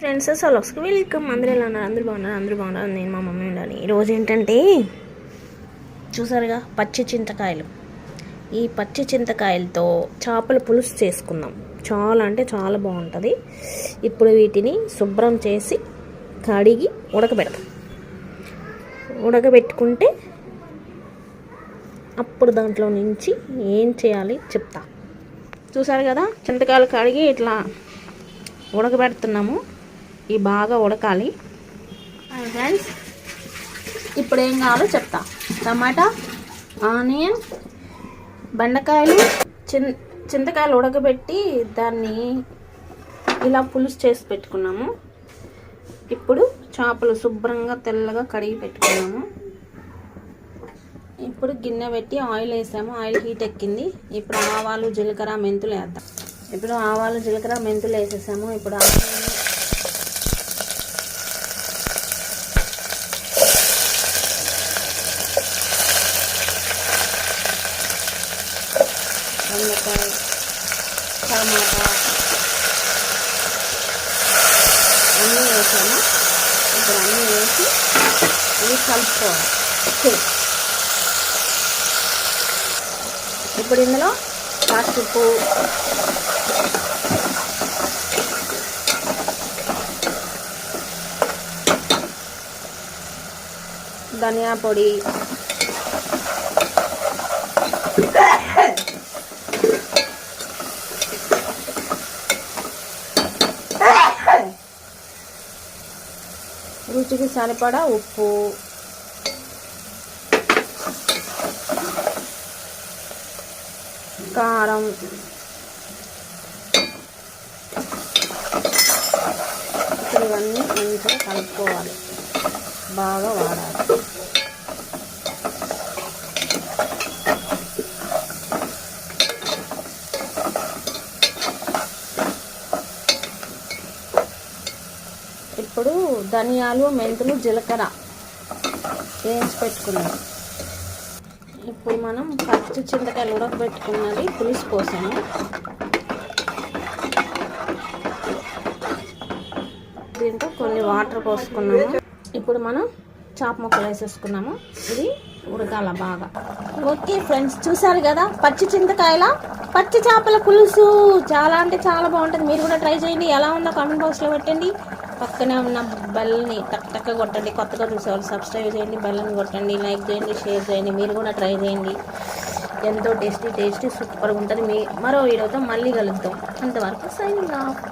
Friends సలోస్కి welcome. అందరూ ఎలా ఉన్నారు? అందరూ బాగున్నారు. నేను మా మమ్మీ ఉండాలి. ఈరోజు ఏంటంటే చూసారుగా పచ్చి చింతకాయలు. ఈ పచ్చి చింతకాయలతో చేపల పులుసు చేసుకుందాం. చాలా అంటే చాలా బాగుంటుంది. ఇప్పుడు వీటిని శుభ్రం చేసి కడిగి ఉడకబెట్టుకుంటే అప్పుడు దాంట్లో నుంచి ఏం చేయాలి చెప్తా. చూసారు కదా, చింతకాయలు కడిగి ఇట్లా ఉడకబెడుతున్నాము. ఇవి బాగా ఉడకాలి ఫ్రెండ్స్. ఇప్పుడు ఏం కావాలో చెప్తా. టమాటా, ఆనియన్, బెండకాయలు, చింతకాయలు ఉడకబెట్టి దాన్ని ఇలా పులుసు చేసి పెట్టుకున్నాము. ఇప్పుడు చేపలు శుభ్రంగా తెల్లగా కడిగి పెట్టుకున్నాము. ఇప్పుడు గిన్నె పెట్టి ఆయిల్ వేసాము. ఆయిల్ హీట్ ఎక్కింది. ఇప్పుడు ఆవాలు, జీలకర్ర, మెంతులు వేద్దాం. ఇప్పుడు ఆవాలు, జీలకర్ర, మెంతులు వేసేసాము. ఇప్పుడు బెండకాయ, టమాటా అన్నీ వేసాము. ఇప్పుడు అన్నీ వేసి ఇవి కలుపుకోవాలి. ఇప్పుడు ఇందులో పసుపు, ధనియా పొడి, రుచికి సరిపడా ఉప్పు, కారం, ఇవన్నీ మంచిగా కలుపుకోవాలి. బాగా వాడాలి. ఇప్పుడు ధనియాలు, మెంతులు, జీలకర్ర వేయించి పెట్టుకున్నాం. ఇప్పుడు మనం పచ్చి చింతకాయలు ఉడకబెట్టుకున్నది పులుసు పోసాము. దీంట్లో కొన్ని వాటర్ పోసుకున్నాము. ఇప్పుడు మనం చేప ముక్కలు వేసేసుకున్నాము. ఇది ఉడకాల బాగా. ఓకే ఫ్రెండ్స్, చూసారు కదా పచ్చి పచ్చి చేపల పులుసు. చాలా అంటే చాలా బాగుంటుంది. మీరు కూడా ట్రై చేయండి. ఎలా ఉందో కామెంట్ బాక్స్లో పెట్టండి. పక్కనే ఉన్న బెల్ని టక్ కొట్టండి. కొత్తగా చూసేవాళ్ళు సబ్స్క్రైబ్ చేయండి, బెల్ని కొట్టండి, లైక్ చేయండి, షేర్ చేయండి. మీరు కూడా ట్రై చేయండి. ఎంతో టేస్టీ సూపర్గా ఉంటుంది. మరో వీడియోతో మళ్ళీ కలుద్దాం. అంతవరకు సైనింగ్ ఆఫ్.